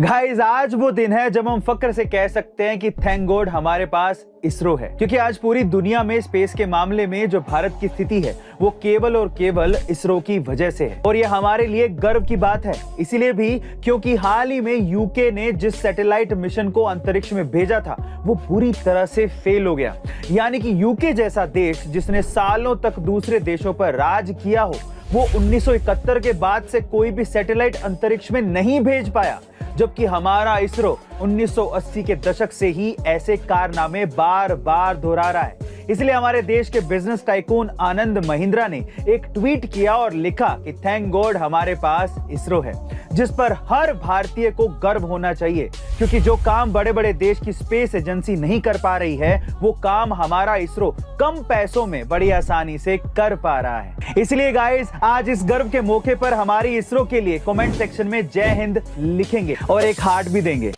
Guys आज वो दिन है जब हम फक्र से कह सकते हैं कि थैंक गॉड हमारे पास इसरो है, क्योंकि आज पूरी दुनिया में स्पेस के मामले में जो भारत की स्थिति है वो केवल और केवल इसरो की वजह से है। और ये हमारे लिए गर्व की बात है, इसीलिए भी क्योंकि हाल ही में यूके ने जिस सैटेलाइट मिशन को अंतरिक्ष में भेजा था वो पूरी तरह से फेल हो गया। यानी कि यूके जैसा देश जिसने सालों तक दूसरे देशों पर राज किया हो, वो 1971 के बाद से कोई भी सैटेलाइट अंतरिक्ष में नहीं भेज पाया, जबकि हमारा इसरो 1980 के दशक से ही ऐसे कारनामे बार बार दोहरा रहा है। इसलिए हमारे देश के बिजनेस टाइकून आनंद महिंद्रा ने एक ट्वीट किया और लिखा कि थैंक गॉड हमारे पास इसरो है, जिस पर हर भारतीय को गर्व होना चाहिए, क्योंकि जो काम बड़े बड़े देश की स्पेस एजेंसी नहीं कर पा रही है वो काम हमारा इसरो कम पैसों में बड़ी आसानी से कर पा रहा है। इसलिए गाइस आज इस गर्व के मौके पर हमारी इसरो के लिए कमेंट सेक्शन में जय हिंद लिखेंगे और एक हार्ट भी देंगे।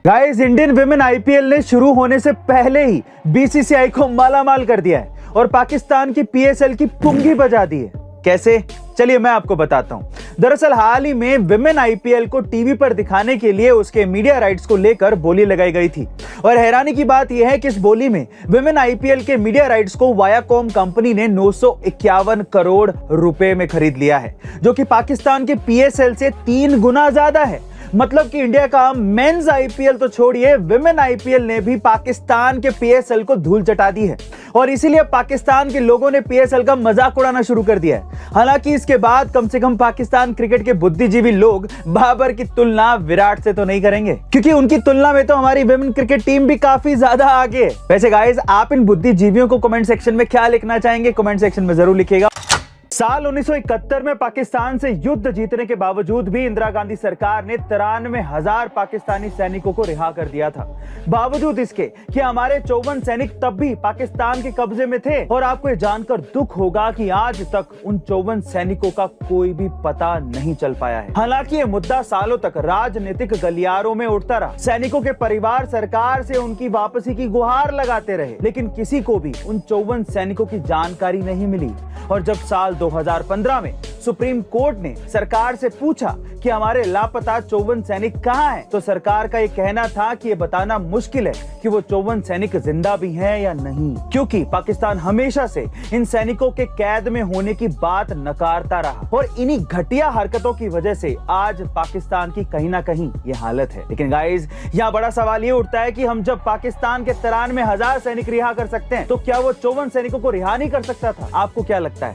गाइस इंडियन विमेन आईपीएल ने शुरू होने से पहले ही बीसीसीआई को मालामाल कर दिया है और पाकिस्तान की पीएसएल की पुंगी बजा दी है। कैसे? चलिए मैं आपको बताता हूं। दरअसल हाल ही में विमेन आईपीएल को टीवी पर दिखाने के लिए उसके मीडिया राइट्स को लेकर बोली लगाई गई थी और हैरानी की बात यह है कि इस बोली में विमेन आईपीएल के मीडिया राइट्स को वायाकॉम कंपनी ने 951 करोड़ रुपए में खरीद लिया है, जो कि पाकिस्तान के पीएसएल से 3 गुना ज्यादा है। मतलब कि इंडिया का मेंस आईपीएल तो छोड़िए, विमेन आईपीएल ने भी पाकिस्तान के पीएसएल को धूल चटा दी है और इसीलिए पाकिस्तान के लोगों ने पीएसएल का मजाक उड़ाना शुरू कर दिया है। हालांकि इसके बाद कम से कम पाकिस्तान क्रिकेट के बुद्धिजीवी लोग बाबर की तुलना विराट से तो नहीं करेंगे, क्योंकि उनकी तुलना में तो हमारी विमेन क्रिकेट टीम भी काफी ज्यादा आगे है। वैसे गाइस आप इन बुद्धिजीवियों को कमेंट सेक्शन में क्या लिखना चाहेंगे, कमेंट सेक्शन में जरूर लिखिएगा। साल 1971 में पाकिस्तान से युद्ध जीतने के बावजूद भी इंदिरा गांधी सरकार ने 93,000 पाकिस्तानी सैनिकों को रिहा कर दिया था, बावजूद इसके कि हमारे 54 सैनिक तब भी पाकिस्तान के कब्जे में थे। और आपको ये जानकर दुख होगा कि आज तक उन 54 सैनिकों का कोई भी पता नहीं चल पाया है। हालांकि ये मुद्दा सालों तक राजनीतिक गलियारों में उठता रहा। सैनिकों के परिवार सरकार से उनकी वापसी की गुहार लगाते रहे, लेकिन किसी को भी उन 54 सैनिकों की जानकारी नहीं मिली। और जब साल 2015 में सुप्रीम कोर्ट ने सरकार से पूछा कि हमारे लापता 54 सैनिक कहां हैं, तो सरकार का ये कहना था कि ये बताना मुश्किल है कि वो 54 सैनिक जिंदा भी हैं या नहीं, क्योंकि पाकिस्तान हमेशा से इन सैनिकों के कैद में होने की बात नकारता रहा। और इन्हीं घटिया हरकतों की वजह से आज पाकिस्तान की कहीं ना कहीं ये हालत है। लेकिन गाइस यहाँ बड़ा सवाल ये उठता है कि हम जब पाकिस्तान के 93,000 सैनिक रिहा कर सकते हैं, तो क्या वो 54 सैनिकों को रिहा नहीं कर सकता था? आपको क्या लगता है?